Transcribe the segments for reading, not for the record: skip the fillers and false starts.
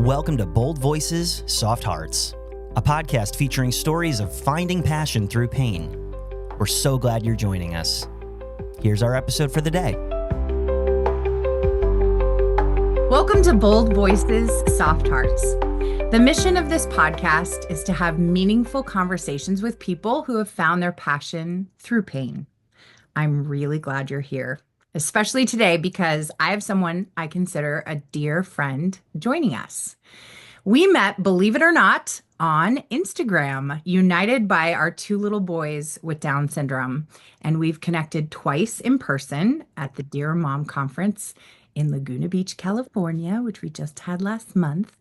Welcome to Bold Voices, Soft Hearts, a podcast featuring stories of finding passion through pain. We're so glad you're joining us. Here's our episode for the day. Welcome to Bold Voices, Soft Hearts. The mission of this podcast is to have meaningful conversations with people who have found their passion through pain. I'm really glad you're here, especially today because I have someone I consider a dear friend joining us. We met, believe it or not, on Instagram, united by our two little boys with Down syndrome. And we've connected twice in person at the Dear Mom Conference in Laguna Beach, California, which we just had last month.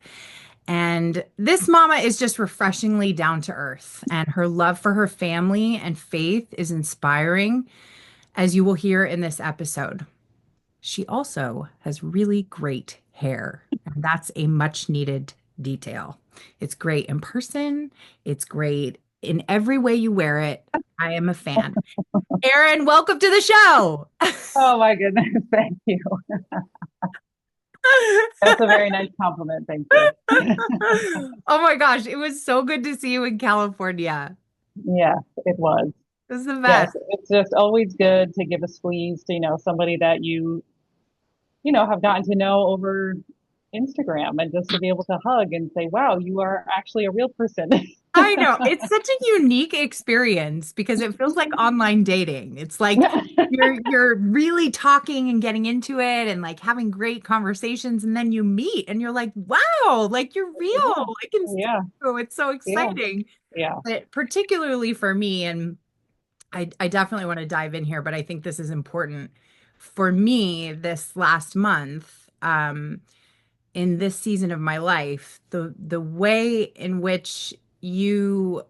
And this mama is just refreshingly down to earth, and her love for her family and faith is inspiring, as you will hear in this episode. She also has really great hair, and that's a much needed detail. It's great in person. It's great in every way you wear it. I am a fan. Erin, welcome to the show. Oh my goodness. Thank you. That's a very nice compliment. Thank you. Oh my gosh. It was so good to see you in California. Yes, it was. It was the Yes, best. it's just always good to give a squeeze to, somebody that you have gotten to know over Instagram, and just to be able to hug and say, wow, you are actually a real person. I know. It's such a unique experience because it feels like online dating. It's like you're really talking and getting into it and like having great conversations, and then you meet and you're like, wow, like you're real. I can see Yeah, you. It's so yeah, exciting. yeah. But particularly for me, and I definitely want to dive in here, but I think this is important for me this last month. In this season of my life, the way in which you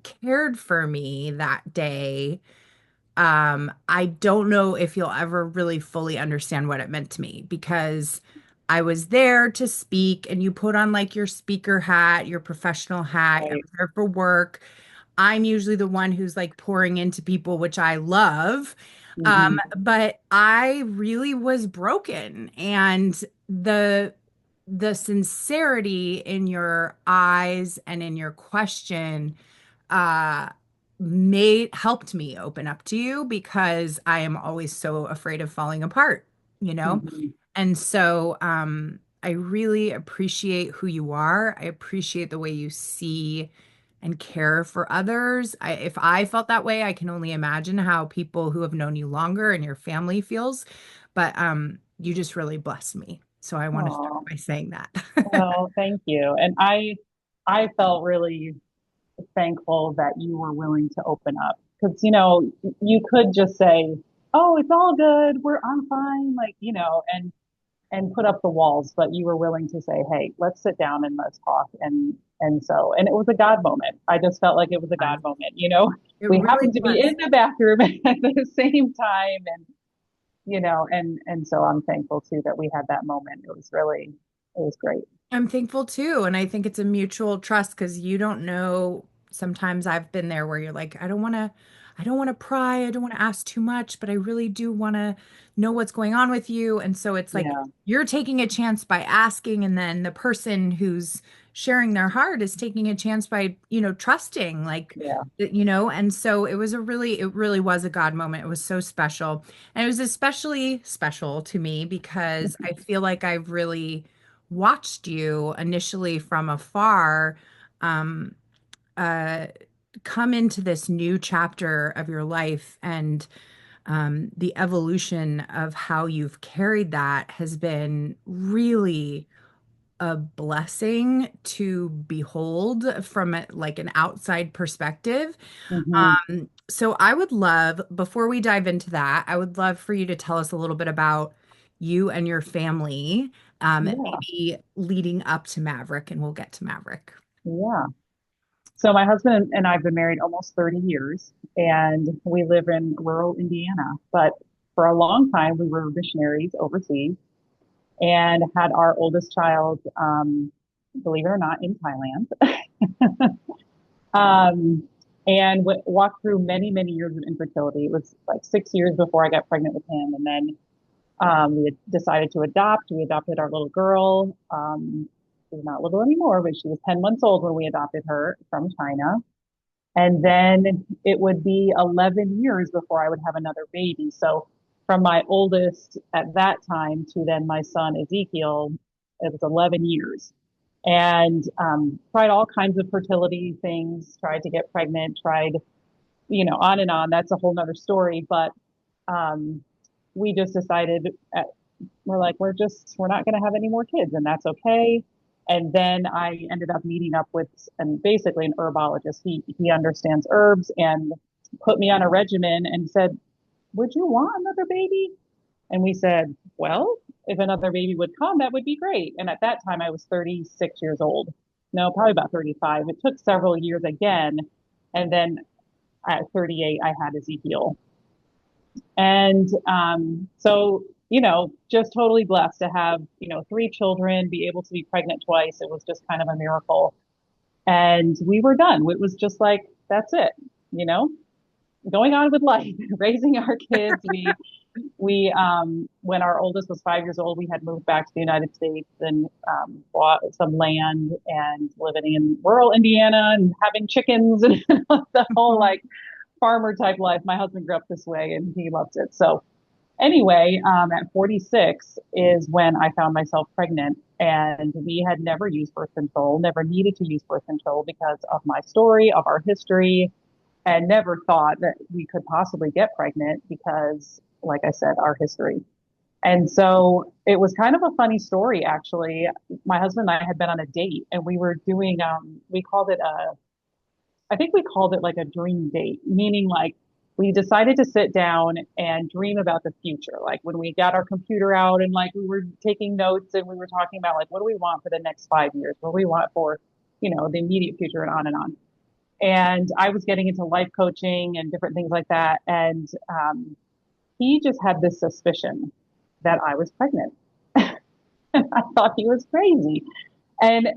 cared for me that day, I don't know if you'll ever really fully understand what it meant to me, because I was there to speak and you put on like your speaker hat, your professional hat. I Right. was there for work. I'm usually the one who's like pouring into people, which I love. Hmm. But I really was broken, and the sincerity in your eyes and in your question uh helped me open up to you, because I am always so afraid of falling apart, you know? Hmm. And so I really appreciate who you are. I appreciate the way you see and care for others. If I felt that way, I can only imagine how people who have known you longer and your family feels. But you just really blessed me. So I want to start Oh, by saying that. well, thank you. And I felt really thankful that you were willing to open up, because you could just say, "Oh, it's all good. I'm fine," and put up the walls, but you were willing to say, "Hey, let's sit down and let's talk." And it was a God moment. I just felt like it was a God moment. It We really happened to be was. in the bathroom at the same time, and so I'm thankful too that we had that moment. It was great. I'm thankful too. And I think it's a mutual trust, because you don't know. Sometimes I've been there where you're like, I don't want to pry. I don't want to ask too much, but I really do want to know what's going on with you. And so it's like Yeah, you're taking a chance by asking, and then the person who's sharing their heart is taking a chance by, trusting, like, yeah. and so it really was a God moment. It was so special. And it was especially special to me because I feel like I've really watched you initially from afar, um, uh, come into this new chapter of your life, and the evolution of how you've carried that has been really a blessing to behold from like an outside perspective. Hmm. So I would love, before we dive into that, I would love for you to tell us a little bit about you and your family, Yeah, maybe leading up to Maverick, and we'll get to Maverick. yeah. So my husband and I've been married almost 30 years, and we live in rural Indiana. But for a long time, we were missionaries overseas and had our oldest child, believe it or not, in Thailand. Um, and walked through many, many years of infertility. It was like 6 years before I got pregnant with him. And then we had decided to adopt. We adopted our little girl. She's not little anymore, but she was 10 months old when we adopted her from China. And then it would be 11 years before I would have another baby. So from my oldest at that time to then my son Ezekiel, it was 11 years. And tried all kinds of fertility things, tried to get pregnant, tried, on and on. That's a whole nother story. But um, we just decided we're like, we're not going to have any more kids, and that's okay. And then I ended up meeting up with and basically an herbologist. He understands herbs and put me on a regimen and said, "Would you want another baby?" And we said, "Well, if another baby would come, that would be great." And at that time, I was 36 years old. No, probably about 35. It took several years again, and then at 38, I had Ezekiel. And so, just totally blessed to have, three children, be able to be pregnant twice. It was just kind of a miracle. And we were done. It was just like, that's it, you know, going on with life, raising our kids. When our oldest was 5 years old, we had moved back to the United States and bought some land and living in rural Indiana and having chickens and the whole like farmer type life. My husband grew up this way and he loves it. So anyway, at 46 is when I found myself pregnant, and we had never used birth control, never needed to use birth control because of my story, of our history, and never thought that we could possibly get pregnant because, like I said, our history. And so it was kind of a funny story, actually. My husband and I had been on a date and we were doing, I think we called it like a dream date, meaning like we decided to sit down and dream about the future. Like when we got our computer out and like we were taking notes and we were talking about like, what do we want for the next 5 years? What do we want for, the immediate future and on and on. And I was getting into life coaching and different things like that. And he just had this suspicion that I was pregnant. And I thought he was crazy. And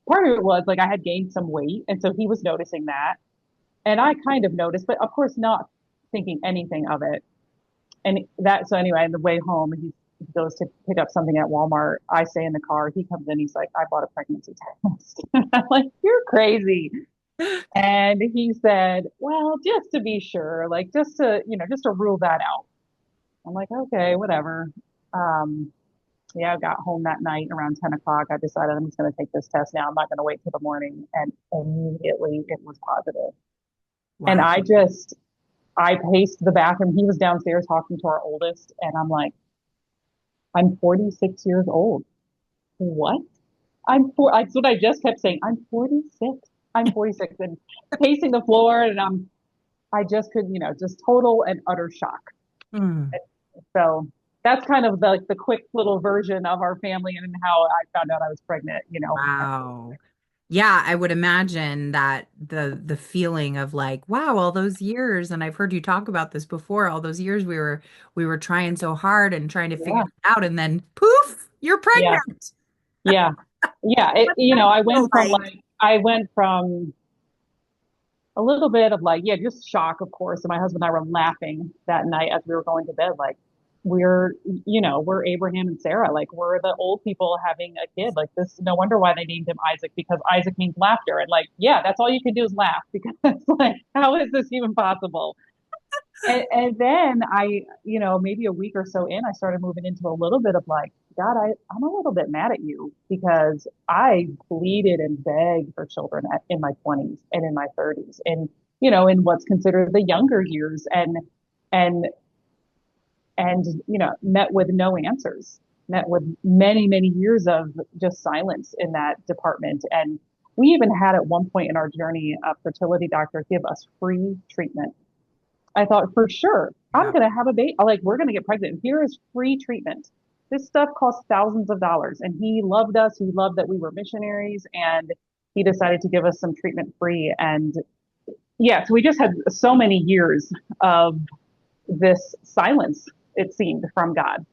part of it was like I had gained some weight. And so he was noticing that. And I kind of noticed, but of course not thinking anything of it. And that, so anyway, on the way home, he goes to pick up something at Walmart. I stay in the car. He comes in. He's like, I bought a pregnancy test. I'm like, you're crazy. And he said, well, just to be sure, like just to rule that out. I'm like, okay, whatever. Um, yeah, I got home that night around 10 o'clock. I decided I'm just going to take this test now. I'm not going to wait till the morning. And immediately it was positive. And Wow. I paced the bathroom. He was downstairs talking to our oldest. And I'm like, I'm 46 years old. What? That's what I just kept saying. I'm 46. I'm 46 and pacing the floor. And I just could, just total and utter shock. Mm. So that's kind of the quick little version of our family and how I found out I was pregnant. Wow. Yeah, I would imagine that the feeling of like, wow, all those years, and I've heard you talk about this before, all those years we were trying so hard and trying to figure Yeah. it out, and then poof, you're Yeah. pregnant. Yeah. Yeah. What's that feel like? I went from a little bit of like, yeah, just shock, of course. And my husband and I were laughing that night as we were going to bed, like we're Abraham and Sarah, like we're the old people having a kid, like this. No wonder why they named him Isaac, because Isaac means laughter. And like, yeah, that's all you can do is laugh because like, how is this even possible? And then maybe a week or so in, I started moving into a little bit of like, God, I'm a little bit mad at you because I pleaded and begged for children in my 20s and in my 30s and, in what's considered the younger years and, met with no answers, met with many, many years of just silence in that department. And we even had at one point in our journey, a fertility doctor give us free treatment. I thought for sure I'm Yeah. going to have a baby. Like we're going to get pregnant. Here is free treatment. This stuff costs thousands of dollars. And he loved us. He loved that we were missionaries and he decided to give us some treatment free. And yeah, so we just had so many years of this silence, it seemed, from God.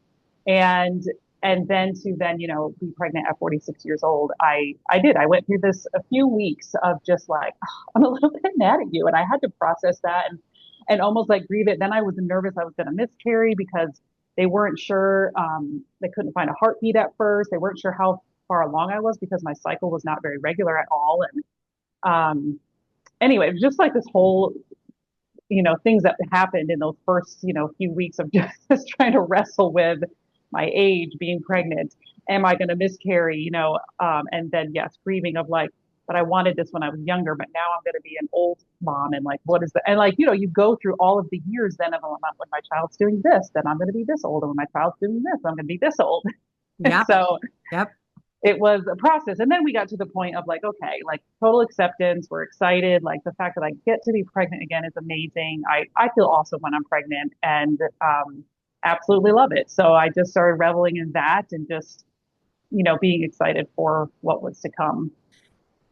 And and then be pregnant at 46 years old, I did. I went through this a few weeks of just like, oh, I'm a little bit mad at you. And I had to process that and almost like grieve it. Then I was nervous I was going to miscarry because they weren't sure. They couldn't find a heartbeat at first. They weren't sure how far along I was because my cycle was not very regular at all. And anyway, it was just like this whole, things that happened in those first, few weeks of just trying to wrestle with my age, being pregnant. Am I going to miscarry? And then yes, grieving of like, but I wanted this when I was younger, but now I'm going to be an old mom. And like, what is that? And like, you go through all of the years then of when my child's doing this, then I'm going to be this old. And when my child's doing this, I'm going to be this old. Yep. So Yep. it was a process. And then we got to the point of like, okay, like total acceptance. We're excited. Like the fact that I get to be pregnant again is amazing. I feel awesome when I'm pregnant and absolutely love it. So I just started reveling in that and just, being excited for what was to come.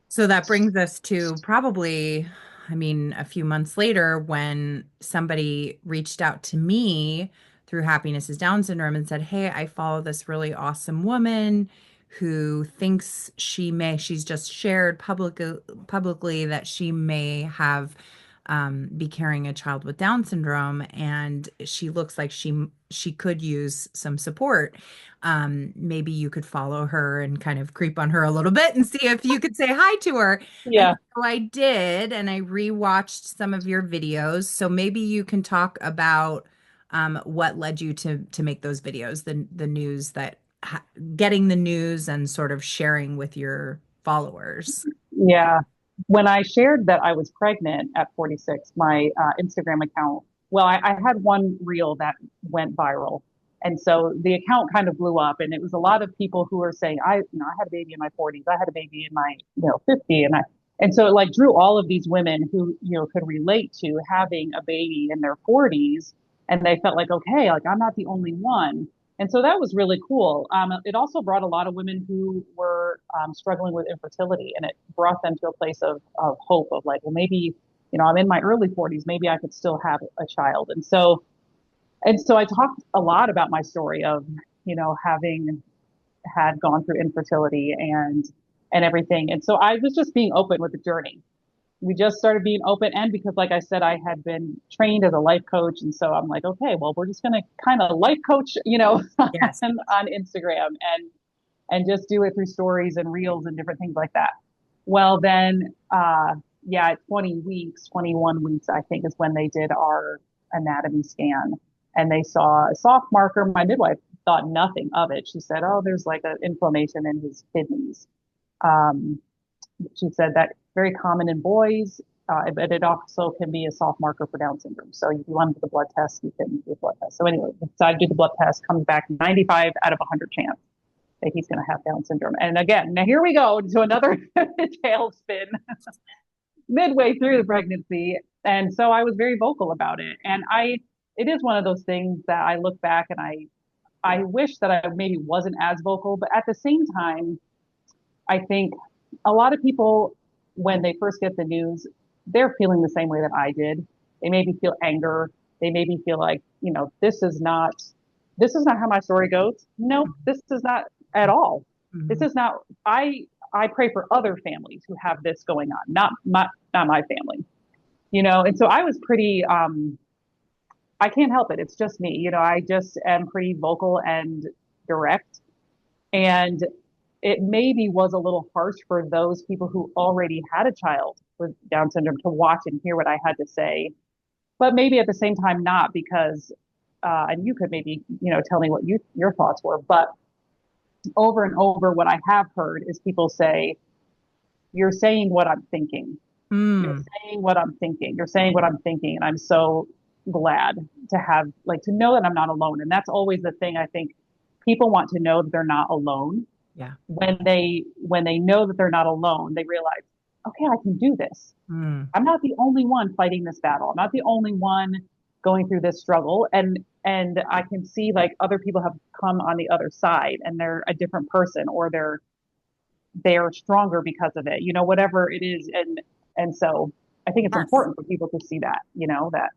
So that brings us to probably, I mean, a few months later when somebody reached out to me through Happiness is Down syndrome and said, "Hey, I follow this really awesome woman who thinks she's just shared publicly that she may have be carrying a child with Down syndrome, and she looks like she could use some support. Maybe you could follow her and kind of creep on her a little bit and see if you could say hi to her." And Yeah. so I did, and I rewatched some of your videos. So maybe you can talk about what led you to make those videos, the news that getting the news and sort of sharing with your followers. Yeah. When I shared that I was pregnant at 46, my Instagram account, well, I had one reel that went viral. And so the account kind of blew up and it was a lot of people who were saying, I had a baby in my 40s. I had a baby in my, 50. And so it like drew all of these women who, could relate to having a baby in their 40s. And they felt like, okay, like I'm not the only one. And so that was really cool. It also brought a lot of women who were struggling with infertility, and it brought them to a place of hope of like, well, maybe, I'm in my early 40s, maybe I could still have a child. And so I talked a lot about my story of, having had gone through infertility and everything. And so I was just being open with the journey. We just started being open, and because like I said, I had been trained as a life coach, and so I'm like, okay, well, we're just going to kind of life coach, Yes. on Instagram and just do it through stories and reels and different things like that. Well, then yeah, 20 weeks, 21 weeks I think is when they did our anatomy scan, and they saw a soft marker. My midwife thought nothing of it. She said, oh, there's like an inflammation in his kidneys. um she said that very common in boys, but it also can be a soft marker for Down syndrome. So if you want to do the blood test, you can do the blood test. So anyway, decided to do the blood test, comes back 95 out of 100 chance that he's going to have Down syndrome. And again, now here we go to another tailspin midway through the pregnancy. And so I was very vocal about it. And it is one of those things that I look back and I wish that I maybe wasn't as vocal, but at the same time, I think a lot of people, when they first get the news, they're feeling the same way that I did. They maybe feel anger. They maybe feel like, this is not how my story goes. No, this is not at all. This Mhm. is not, I pray for other families who have this going on, not my family, and so I was pretty, I can't help it. It's just me, I just am pretty vocal and direct. And it maybe was a little harsh for those people who already had a child with Down syndrome to watch and hear what I had to say. But maybe at the same time, not because, and you could maybe, tell me what your thoughts were. But over and over, what I have heard is people say, you're saying what I'm thinking. You're Mm. saying what I'm thinking. You're saying what I'm thinking. And I'm so glad to have, like, to know that I'm not alone. And that's always the thing. I think people want to know that they're not alone. Yeah. When they know that they're not alone, they realize, okay, I can do this. Mm. I'm not the only one fighting this battle. I'm not the only one going through this struggle. And I can see like other people have come on the other side and they're a different person, or they're stronger because of it, whatever it is. And so I think it's Yes. important for people to see that, that.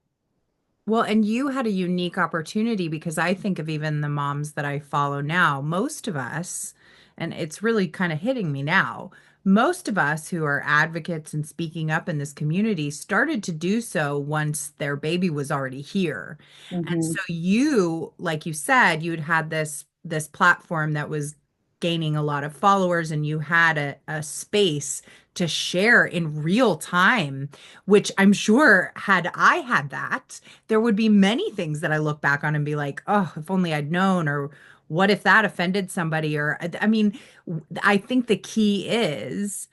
Well, and you had a unique opportunity because I think of even the moms that I follow now, most of us, and it's really kind of hitting me now, most of us who are advocates and speaking up in this community started to do so once their baby was already here. And Hmm. so you, like you said, you'd had this platform that was gaining a lot of followers and you had a space to share in real time, which I'm sure had I had that, there would be many things that I look back on and be like, oh, if only I'd known, or what if that offended somebody? Or, I mean, I think the key is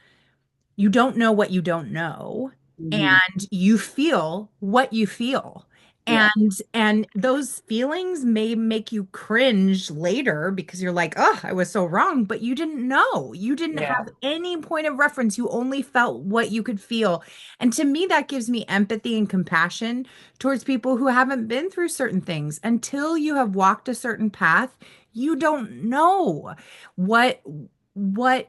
you don't know what you don't know, Hmm. and you feel what you feel. Yeah. And those feelings may make you cringe later because you're like, oh, I was so wrong, but you didn't know. You didn't Yeah. have any point of reference. You only felt what you could feel. And to me, that gives me empathy and compassion towards people who haven't been through certain things. Until you have walked a certain path, you don't know what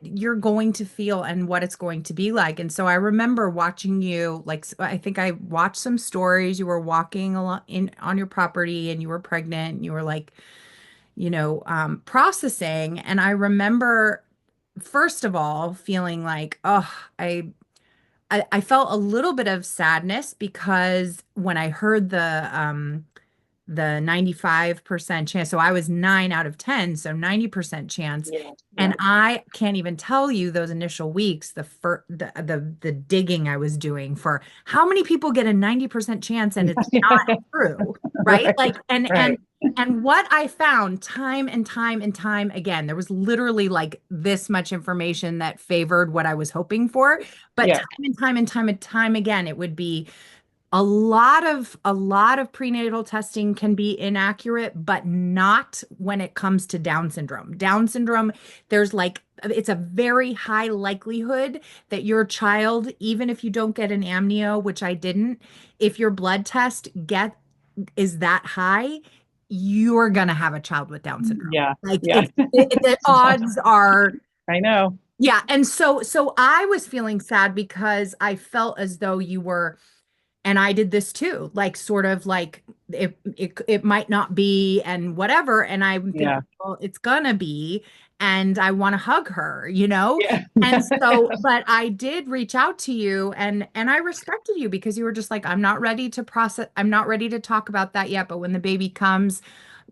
you're going to feel and what it's going to be like. And so I remember watching you, like, I think I watched some stories. You were walking along in on your property and you were pregnant and you were like, processing. And I remember, first of all, feeling like, oh, I felt a little bit of sadness because when I heard the 95% chance. So I was 9 out of 10, so 90% chance. Yeah. And Yeah. I can't even tell you those initial weeks, the digging I was doing for how many people get a 90% chance and it's not true, right? Right. Like, Right. and what I found time and time and time again, there was literally like this much information that favored what I was hoping for, but Yeah. time and time and time and time again, it would be a lot of prenatal testing can be inaccurate, but not when it comes to Down syndrome. Down syndrome, there's like it's a very high likelihood that your child, even if you don't get an amnio, which I didn't, if your blood test get is that high, you're gonna have a child with Down syndrome. Yeah. Like Yeah. the odds are, I know. yeah. And so I was feeling sad because I felt as though you were, and I did this too, like sort of like it might not be and whatever. And I'm Yeah. thinking, well, it's gonna be, and I want to hug her, you know? Yeah. And so, but I did reach out to you and I respected you because you were just like, I'm not ready to process, I'm not ready to talk about that yet. But when the baby comes,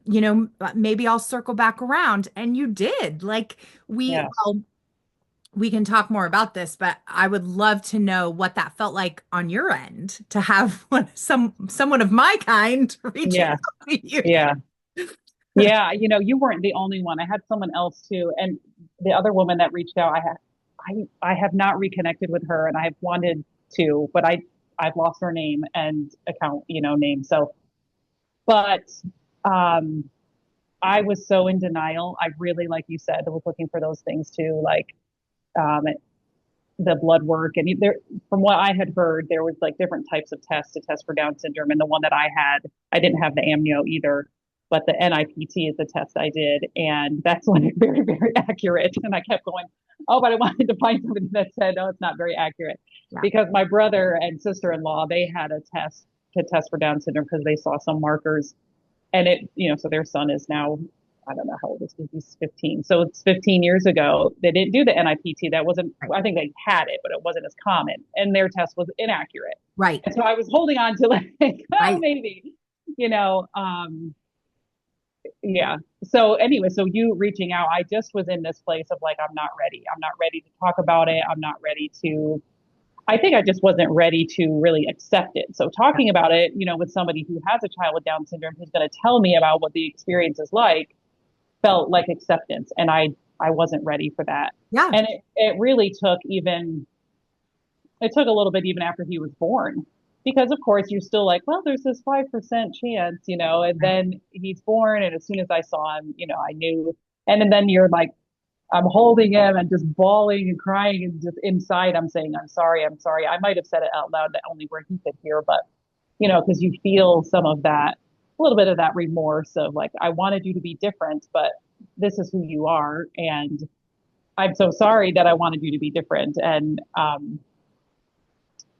maybe I'll circle back around. And you did. Like Yeah. well, we can talk more about this, but I would love to know what that felt like on your end to have someone of my kind reaching Yeah. out to you. Yeah. Yeah. You weren't the only one. I had someone else too. And the other woman that reached out, I have not reconnected with her and I've wanted to, but I've lost her name and account, name. So, but, um, I was so in denial. I really, like you said, was looking for those things too, like, um, the blood work. And there, from what I had heard, there was like different types of tests to test for Down syndrome. And the one that I had, I didn't have the amnio either, but the NIPT is the test I did. And that's when it's very, very accurate. And I kept going, oh, but I wanted to find something that said, no, it's not very accurate. Yeah. Because my brother and sister-in-law, they had a test to test for Down syndrome because they saw some markers. And so their son is now, I don't know how old is he? He's 15. So it's 15 years ago. They didn't do the NIPT. That wasn't, Right. I think they had it, but it wasn't as common. And their test was inaccurate. Right. And so I was holding on to like, oh, Right. maybe, yeah. So anyway, so you reaching out, I just was in this place of like, I'm not ready. I'm not ready to talk about it. I'm not ready to, I think I just wasn't ready to really accept it. So talking about it, with somebody who has a child with Down syndrome who's going to tell me about what the experience is like, felt like acceptance. And I wasn't ready for that. Yeah. And it really it took a little bit even after he was born, because of course you're still like, well, there's this 5% chance, and then he's born. And as soon as I saw him, I knew. And then you're like, I'm holding him and just bawling and crying, and just inside I'm saying, I'm sorry, I'm sorry. I might have said it out loud, that only where he could hear, but because you feel some of that, a little bit of that remorse of like, I wanted you to be different, but this is who you are. And I'm so sorry that I wanted you to be different. And,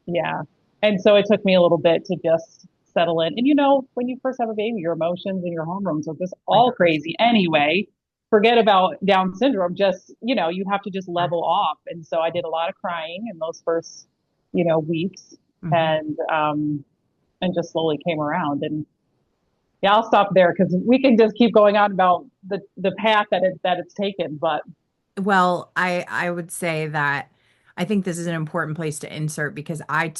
yeah. And so it took me a little bit to just settle in. And when you first have a baby, your emotions and your hormones are just all crazy anyway. Forget about Down syndrome. Just, you have to just level off. And so I did a lot of crying in those first, weeks, and just slowly came around. And yeah, I'll stop there because we can just keep going on about the path that it's taken. But Well, I would say that I think this is an important place to insert because I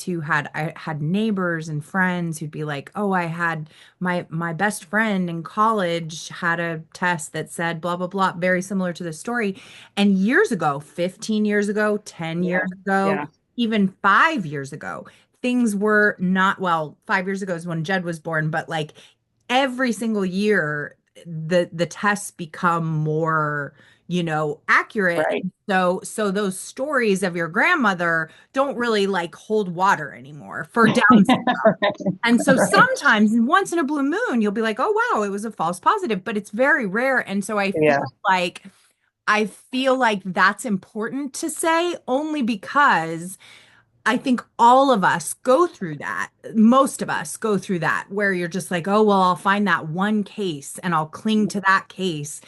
had neighbors and friends who'd be like, "Oh, I had my best friend in college had a test that said blah blah blah," very similar to the story. And years ago, 15 years ago, 10 Yeah. years ago, Yeah. even 5 years ago, things were not well, 5 years ago is when Jed was born, but like every single year the tests become more accurate. Right. And so those stories of your grandmother don't really like hold water anymore for Down syndrome. And so Right. sometimes once in a blue moon, you'll be like, oh wow, it was a false positive, but it's very rare. And so Yeah. I feel like that's important to say only because I think all of us go through that. Most of us go through that where you're just like, oh, well, I'll find that one case and I'll cling to that case.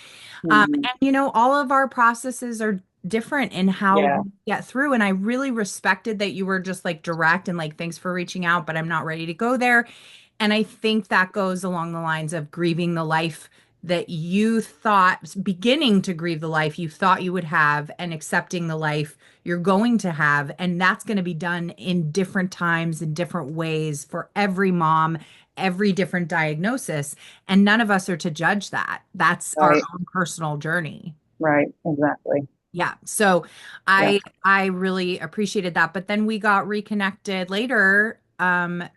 Mhm. And all of our processes are different in how Yeah. we get through. And I really respected that you were just like direct and like, thanks for reaching out, but I'm not ready to go there. And I think that goes along the lines of grieving the life that you thought, beginning to grieve the life you thought you would have, and accepting the life you're going to have. And that's going to be done in different times, in different ways for every mom, every different diagnosis. And none of us are to judge that. That's our Right. own personal journey. Right. Exactly. Yeah. So Yeah. I really appreciated that. But then we got reconnected later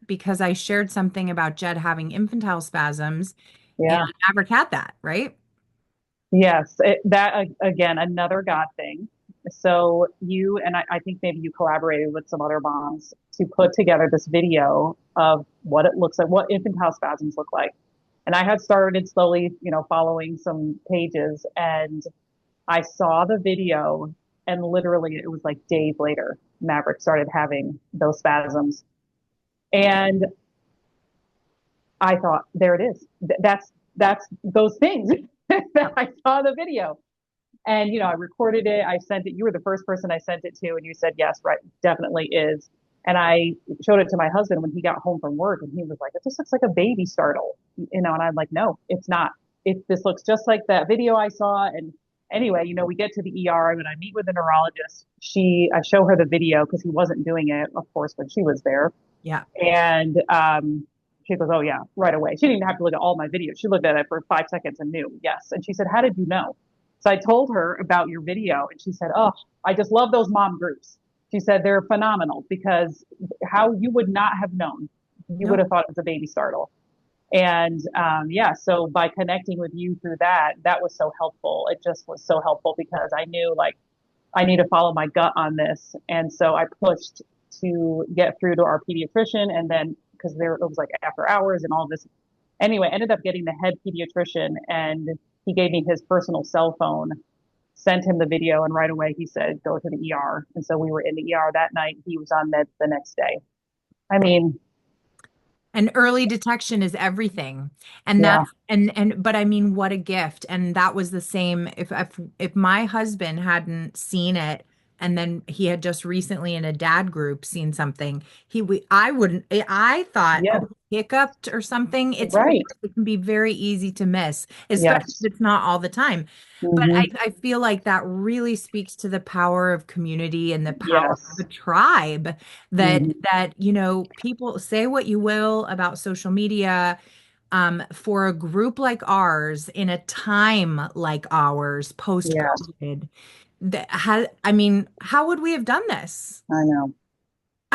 because I shared something about Jed having infantile spasms and Yeah. Maverick had that, right? Yes. Again, another God thing. So you and I think maybe you collaborated with some other moms to put together this video of what it looks like, what infantile spasms look like. And I had started slowly, following some pages, and I saw the video, and literally it was like days later, Maverick started having those spasms. And I thought, there it is. That's those things that I saw in the video. And I recorded it. I sent it. You were the first person I sent it to, and you said yes, right, definitely is. And I showed it to my husband when he got home from work, and he was like, "It just looks like a baby startle," And I'm like, "No, it's not. This looks just like that video I saw." And anyway, we get to the ER, and when I meet with the neurologist, I show her the video because he wasn't doing it, of course, when she was there. Yeah. And she goes, "Oh yeah," right away. She didn't even have to look at all my videos. She looked at it for 5 seconds and knew, yes. And she said, "How did you know?" So I told her about your video, and she said, "Oh, I just love those mom groups." She said they're phenomenal because how you would not have known. You would Nope. have thought it was a baby startle. And yeah, so by connecting with you through that, that was so helpful. It just was so helpful because I knew like I need to follow my gut on this. And so I pushed to get through to our pediatrician, and then because there it was like after hours and all this. Anyway, ended up getting the head pediatrician, and he gave me his personal cell phone, sent him the video, and right away he said, "Go to the ER." And so we were in the ER that night. He was on meds the next day. I mean, And early detection is everything. And yeah, that's and but I mean, what a gift. And that was the same if my husband hadn't seen it and then he had just recently in a dad group seen something, I wouldn't I thought, yeah, oh, hiccuped or something. right. It can be very easy to miss, especially Yes. if it's not all the time. But Hmm. I feel like that really speaks to the power of community and the power of a Yes. tribe Hmm. people say what you will about social media. For a group like ours in a time like ours post Yes. COVID, I mean, how would we have done this? I know.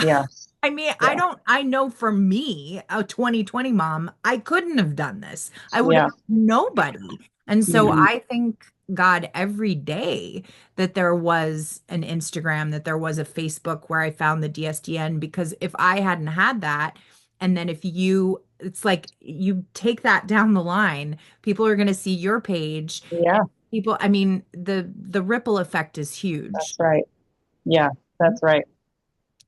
Yes. I mean, Yeah. I know for me, a 2020 mom, I couldn't have done this. I would have Yeah. nobody. And so Hmm. I thank God every day that there was an Instagram, that there was a Facebook where I found the DSDN, because if I hadn't had that, and then it's like you take that down the line, people are going to see your page. Yeah. I mean, the ripple effect is huge. That's right. Yeah. That's right.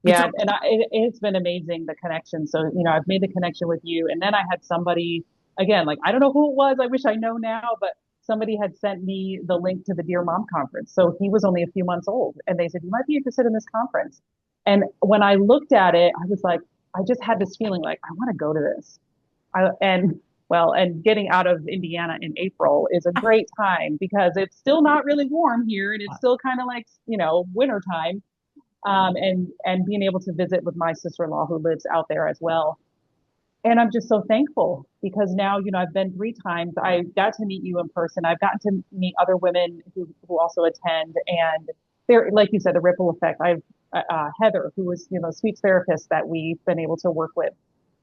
It's Yeah, and it's been amazing the connection. So, I've made the connection with you, and then I had somebody again, like I don't know who it was. I wish I know now, but somebody had sent me the link to the Dear Mom conference. So he was only a few months old, and they said you might be interested in this conference. And when I looked at it, I was like, I just had this feeling like I want to go to this. And Well, and getting out of Indiana in April is a great time because it's still not really warm here and it's still kind of like, winter time. And being able to visit with my sister-in-law who lives out there as well. And I'm just so thankful because now, I've been 3 times. I got to meet you in person. I've gotten to meet other women who also attend. And there, like you said, the ripple effect. Heather, who was, speech therapist that we've been able to work with,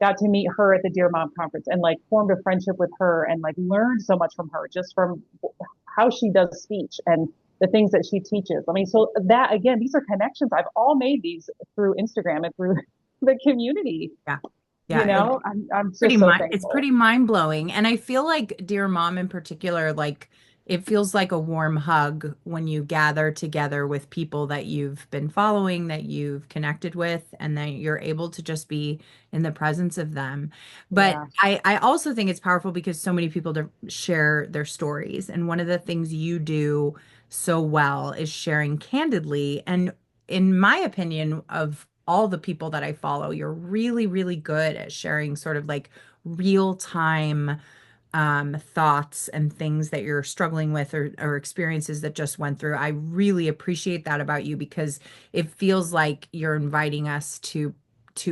got to meet her at the Dear Mom conference and like formed a friendship with her and like learned so much from her just from how she does speech and the things that she teaches. I mean, so that again, these are connections. I've all made these through Instagram and through the community. Yeah. Yeah. I'm just so It's thankful. pretty mind blowing. And I feel like Dear Mom in particular, like it feels like a warm hug when you gather together with people that you've been following, that you've connected with, and then you're able to just be in the presence of them. But Yeah, I also think it's powerful because so many people share their stories. And one of the things you do so well is sharing candidly. And in my opinion, of all the people that I follow, you're really, really good at sharing sort of like real time thoughts and things that you're struggling with or experiences that just went through. I really appreciate that about you because it feels like you're inviting us to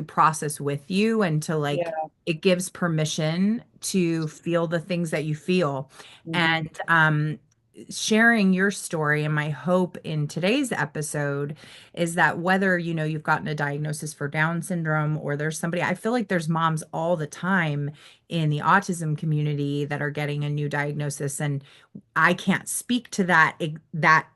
process with you and to like yeah. it gives permission to feel the things that you feel. Hmm. And sharing your story and my hope in today's episode is that whether you've gotten a diagnosis for Down syndrome or there's somebody, I feel like there's moms all the time in the autism community that are getting a new diagnosis, and I can't speak to that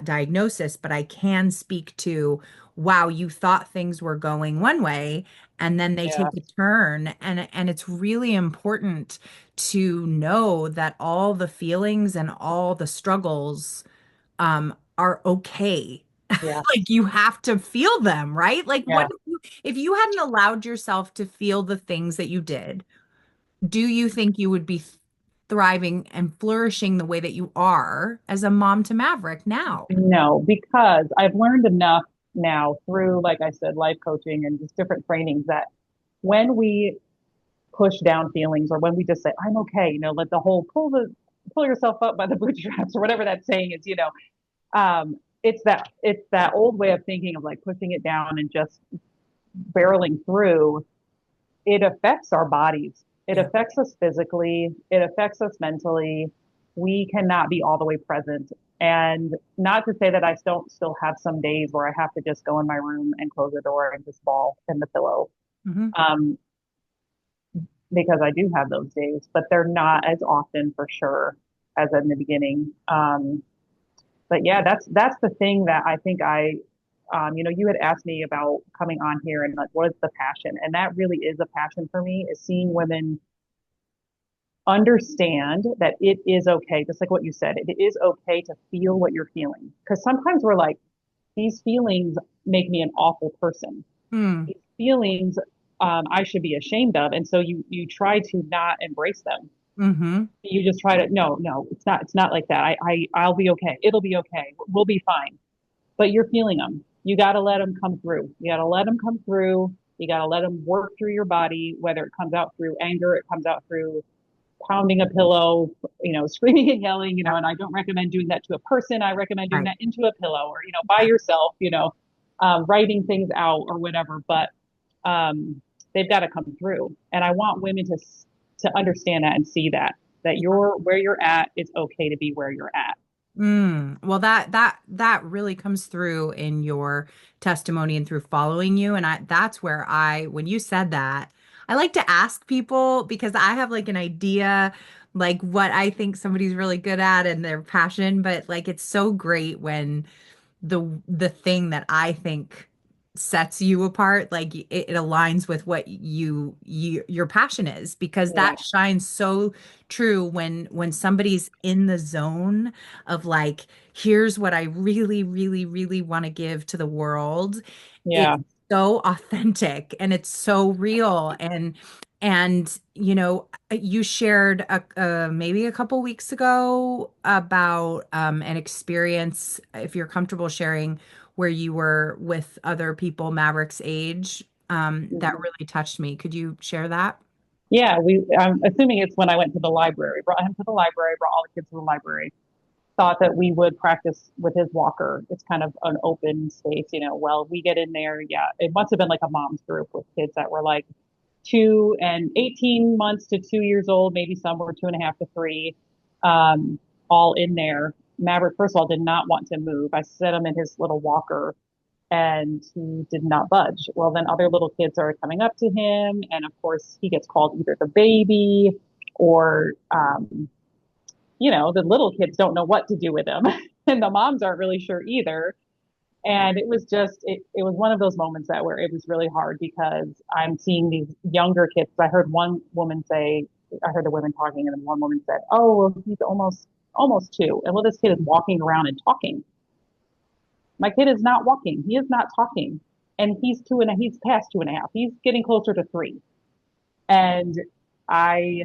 diagnosis, but I can speak to, wow, you thought things were going one way and then they Yeah, take a turn, and it's really important to know that all the feelings and all the struggles are okay. yeah, Like you have to feel them, right? Like what yeah. if you hadn't allowed yourself to feel the things that you did, do you think you would be thriving and flourishing the way that you are as a mom to Maverick now? No, because I've learned enough now through, like I said, life coaching and just different trainings that when we push down feelings or when we just say, I'm okay, let the whole pull yourself up by the bootstraps or whatever that saying is, it's that old way of thinking of like pushing it down and just barreling through. It affects our bodies. It Yeah. affects us physically. It affects us mentally. We cannot be all the way present. And not to say that I don't still have some days where I have to just go in my room and close the door and just fall in the pillow. Hmm. Um, because I do have those days, but they're not as often for sure as in the beginning. But yeah, that's the thing that I think you had asked me about coming on here and like what is the passion, and that really is a passion for me is seeing women understand that it is okay, just like what you said, it is okay to feel what you're feeling. Because sometimes we're like, these feelings make me an awful person. Mm. These feelings I should be ashamed of, and so you try to not embrace them. Hmm. You just try to no, it's not like that. I'll be okay. It'll be okay. We'll be fine. But you're feeling them. You got to let them come through. You got to let them come through. You got to let them work through your body, whether it comes out through anger, it comes out through pounding a pillow, screaming and yelling, and I don't recommend doing that to a person. I recommend doing Right. that into a pillow or, by yourself, writing things out or whatever. But they've got to come through. And I want women to understand that and see that you're where you're at. It's okay to be where you're at. Well, that really comes through in your testimony and through following you. And that's where when you said that, I like to ask people because I have like an idea, like what I think somebody's really good at and their passion. But like it's so great when the thing that I think sets you apart, like it aligns with what your passion is, because Yeah. that shines so true when somebody's in the zone of like, here's what I really, really, really want to give to the world. Yeah. It's so authentic and it's so real. And you shared maybe a couple weeks ago about an experience, if you're comfortable sharing, where you were with other people Maverick's age, that Mhm. really touched me. Could you share that? Yeah, I'm assuming it's when I went to the library, brought him to the library, brought all the kids to the library, thought that we would practice with his walker. It's kind of an open space, Well, we get in there. Yeah, it must have been like a mom's group with kids that were like 18 months to 2 years old, maybe some were 2.5 to 3, um, all in there. Maverick, first of all, did not want to move. I set him in his little walker and he did not budge. Well, then other little kids are coming up to him. And of course, he gets called either the baby or, the little kids don't know what to do with him. And the moms aren't really sure either. And it was it was one of those moments that where it was really hard because I'm seeing these younger kids. I heard one woman say, I heard the women talking, and then one woman said, "Oh, well, he's almost 2, and well, this kid is walking around and talking. My kid is not walking. He is not talking, and he's 2 and he's past 2.5. He's getting closer to 3." And I,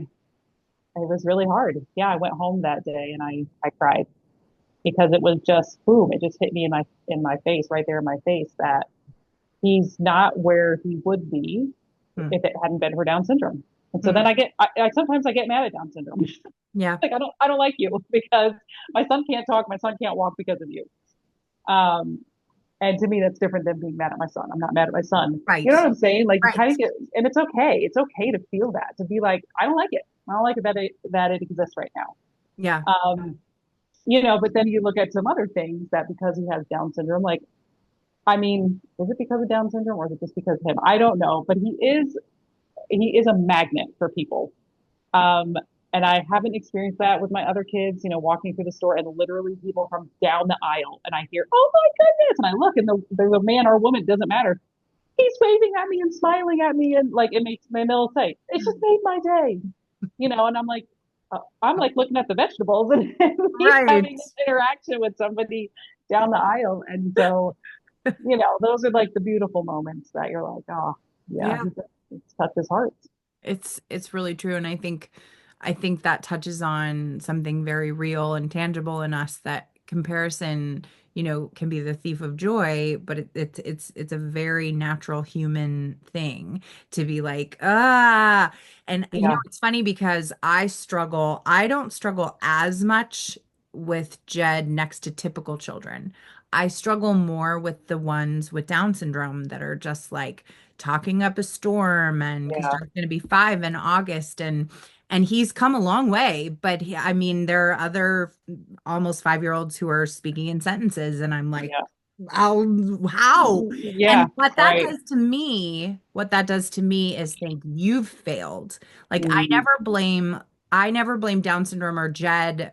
it was really hard. Yeah, I went home that day and I cried because it was just boom. It just hit me in my face, right there in my face, that he's not where he would be Hmm. if it hadn't been for Down syndrome. And so then I sometimes I get mad at Down syndrome. Yeah. Like I don't like you because my son can't talk, my son can't walk because of you. Um, and to me, that's different than being mad at my son. I'm not mad at my son. You Right. know what I'm saying? Like you Right. kind of get, and it's okay. It's okay to feel that, to be like, I don't like it. I don't like it that it exists right now. Yeah. But then you look at some other things that because he has Down syndrome, like, I mean, is it because of Down syndrome or is it just because of him? I don't know, but he is a magnet for people. Um, and I haven't experienced that with my other kids, walking through the store and literally people from down the aisle and I hear, "Oh my goodness." And I look and the man or woman, doesn't matter. He's waving at me and smiling at me and like it makes my middle say, "It just made my day." And I'm like looking at the vegetables and he's Right. having this interaction with somebody down the aisle. And so, those are like the beautiful moments that you're like, oh yeah, Yeah. it's touched his heart. It's really true. And I think that touches on something very real and tangible in us, that comparison, can be the thief of joy, but it's a very natural human thing to be like, ah. And Yeah. it's funny because I don't struggle as much with Jed next to typical children. I struggle more with the ones with Down syndrome that are just like talking up a storm, and because Yeah. Jed's going to be 5 in August, and he's come a long way, but I mean, there are other almost 5-year-olds who are speaking in sentences, and I'm like, Yeah. how? Yeah. And what that Right. does to me, is think you've failed. Like Mm, I never blame Down syndrome or Jed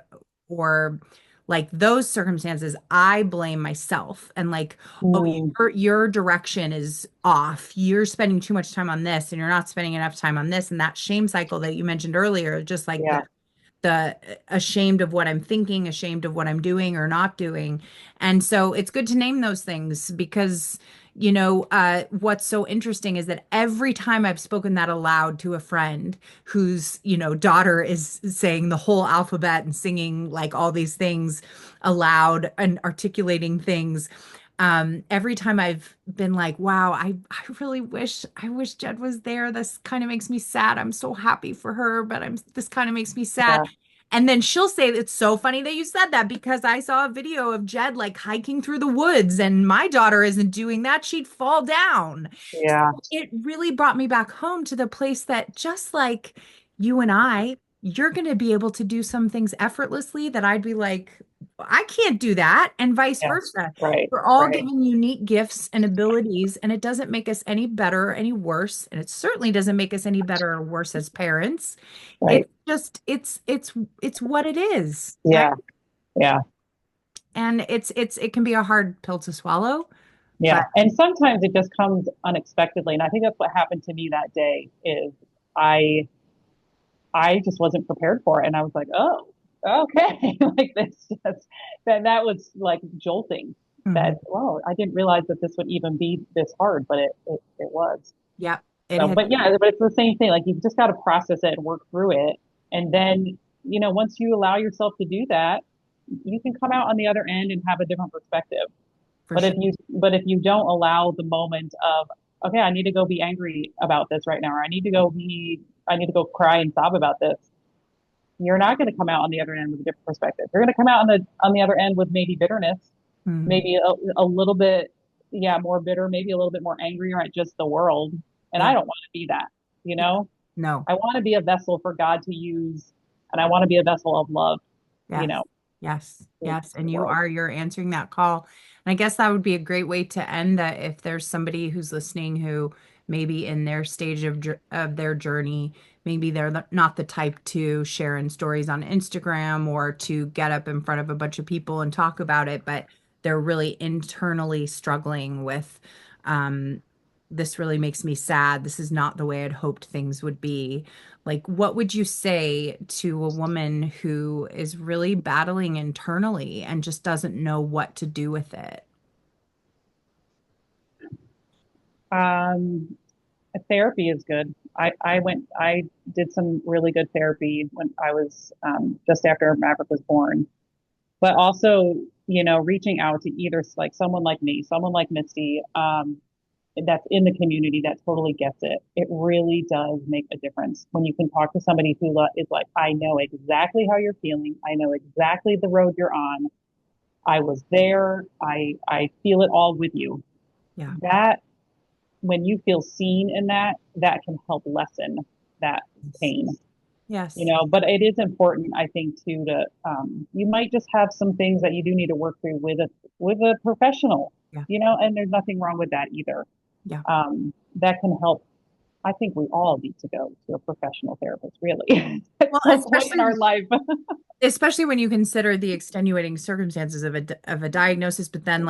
or like those circumstances. I blame myself and like, oh, mm, your direction is off. You're spending too much time on this and you're not spending enough time on this. And that shame cycle that you mentioned earlier, just like yeah. the ashamed of what I'm thinking, ashamed of what I'm doing or not doing. And so it's good to name those things because, what's so interesting is that every time I've spoken that aloud to a friend whose, daughter is saying the whole alphabet and singing like all these things aloud and articulating things, every time I've been like, wow, I really I wish Jed was there. This kind of makes me sad. I'm so happy for her, but this kind of makes me sad. Yeah. And then she'll say, it's so funny that you said that because I saw a video of Jed like hiking through the woods and my daughter isn't doing that. She'd fall down. Yeah. So it really brought me back home to the place that just like you and you're going to be able to do some things effortlessly that I'd be like, I can't do that, and vice Yes. versa. Right. We're all Right. given unique gifts and abilities, and it doesn't make us any better or any worse. And it certainly doesn't make us any better or worse as parents. Right. It's just, it's what it is, right? Yeah. Yeah. And it can be a hard pill to swallow, Yeah. but And sometimes it just comes unexpectedly. And I think that's what happened to me that day is I I just wasn't prepared for it. And I was like, oh, okay. Like this just that was like jolting mhm. that, well, I didn't realize that this would even be this hard, but it was. Yep, it So, hit. but yeah, but it's the same thing. Like you've just got to process it and work through it. And then, once you allow yourself to do that, you can come out on the other end and have a different perspective. For But sure. if you don't allow the moment of, okay, I need to go be angry about this right now, or I need to go be I need to go cry and sob about this. You're not going to come out on the other end with a different perspective. You're going to come out on the other end with maybe bitterness, maybe a little bit, more bitter, maybe a little bit more angry at just the world. And I don't want to be that, No. I want to be a vessel for God to use, and I want to be a vessel of love, Yes. And you're answering that call. And I guess that would be a great way to end that. If there's somebody who's listening who maybe in their stage of their journey, maybe they're not the type to share in stories on Instagram or to get up in front of a bunch of people and talk about it, but they're really internally struggling with, this really makes me sad. This is not the way I'd hoped things would be. Like, what would you say to a woman who is really battling internally and just doesn't know what to do with it? Therapy is good. I did some really good therapy when I was, just after Maverick was born, but also, reaching out to either like someone like me, someone like Misty, that's in the community that totally gets it. It really does make a difference when you can talk to somebody who is like, I know exactly how you're feeling. I know exactly the road you're on. I was there. I feel it all with you. Yeah. That, when you feel seen in that can help lessen that pain. Yes. But it is important, I think, too, to, you might just have some things that you do need to work through with a professional, and there's nothing wrong with that either. Yeah. That can help. I think we all need to go to a professional therapist, really. Well, especially in our life. Especially when you consider the extenuating circumstances of a diagnosis, but then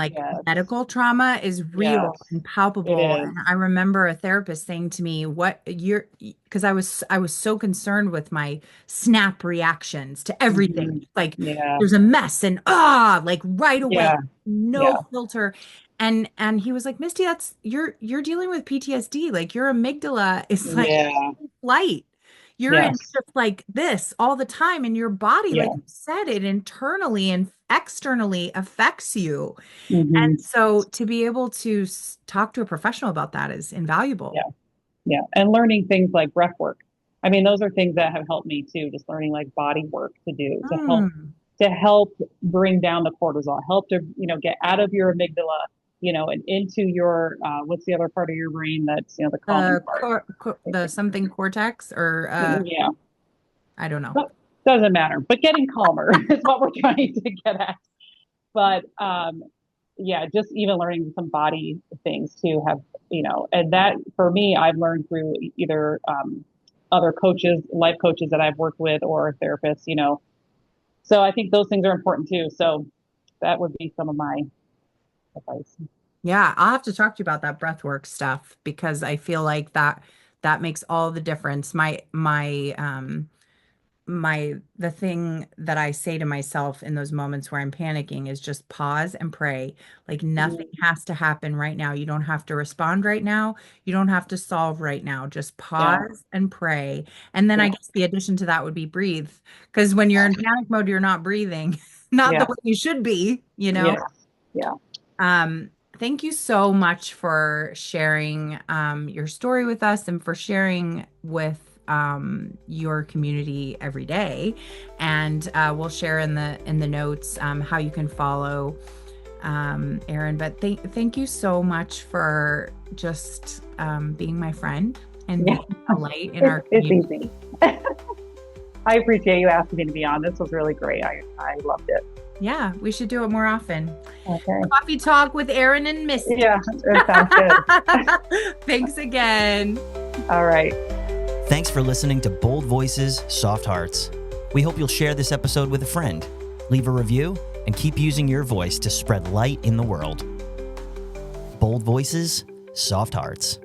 medical trauma is real and palpable. And I remember a therapist saying to me, because I was so concerned with my snap reactions to everything. There's a mess and right away, no filter. And he was like, Misty, you're dealing with PTSD. Like, your amygdala is flight. You're in just like this all the time, and your body, like you said, it internally and externally affects you. And so to be able to talk to a professional about that is invaluable. Yeah. And learning things like breath work. I mean, those are things that have helped me too, just learning like body work to do to help bring down the cortisol, help to, get out of your amygdala, and into your, what's the other part of your brain that's, the calming part? The something cortex or, I don't know. Doesn't matter, but getting calmer is what we're trying to get at. But, just even learning some body things to have, and that for me, I've learned through either, other coaches, life coaches that I've worked with, or therapists, so I think those things are important too. So that would be some of my advice. Yeah, I'll have to talk to you about that breathwork stuff, because I feel like that makes all the difference. The thing that I say to myself in those moments where I'm panicking is just pause and pray. Like, nothing has to happen right now. You don't have to respond right now. You don't have to solve right now. Just pause and pray. And then I guess the addition to that would be breathe. Because when you're in panic mode, you're not breathing, not the way you should be, Yeah. Thank you so much for sharing your story with us, and for sharing with your community every day. And we'll share in the notes how you can follow Erin. But thank you so much for just being my friend and being a light in our community. It's easy. I appreciate you asking me to be on. This was really great. I loved it. Yeah, we should do it more often. Okay. Coffee talk with Erin and Misty. Yeah, it sounds good. Thanks again. All right. Thanks for listening to Bold Voices, Soft Hearts. We hope you'll share this episode with a friend, leave a review, and keep using your voice to spread light in the world. Bold Voices, Soft Hearts.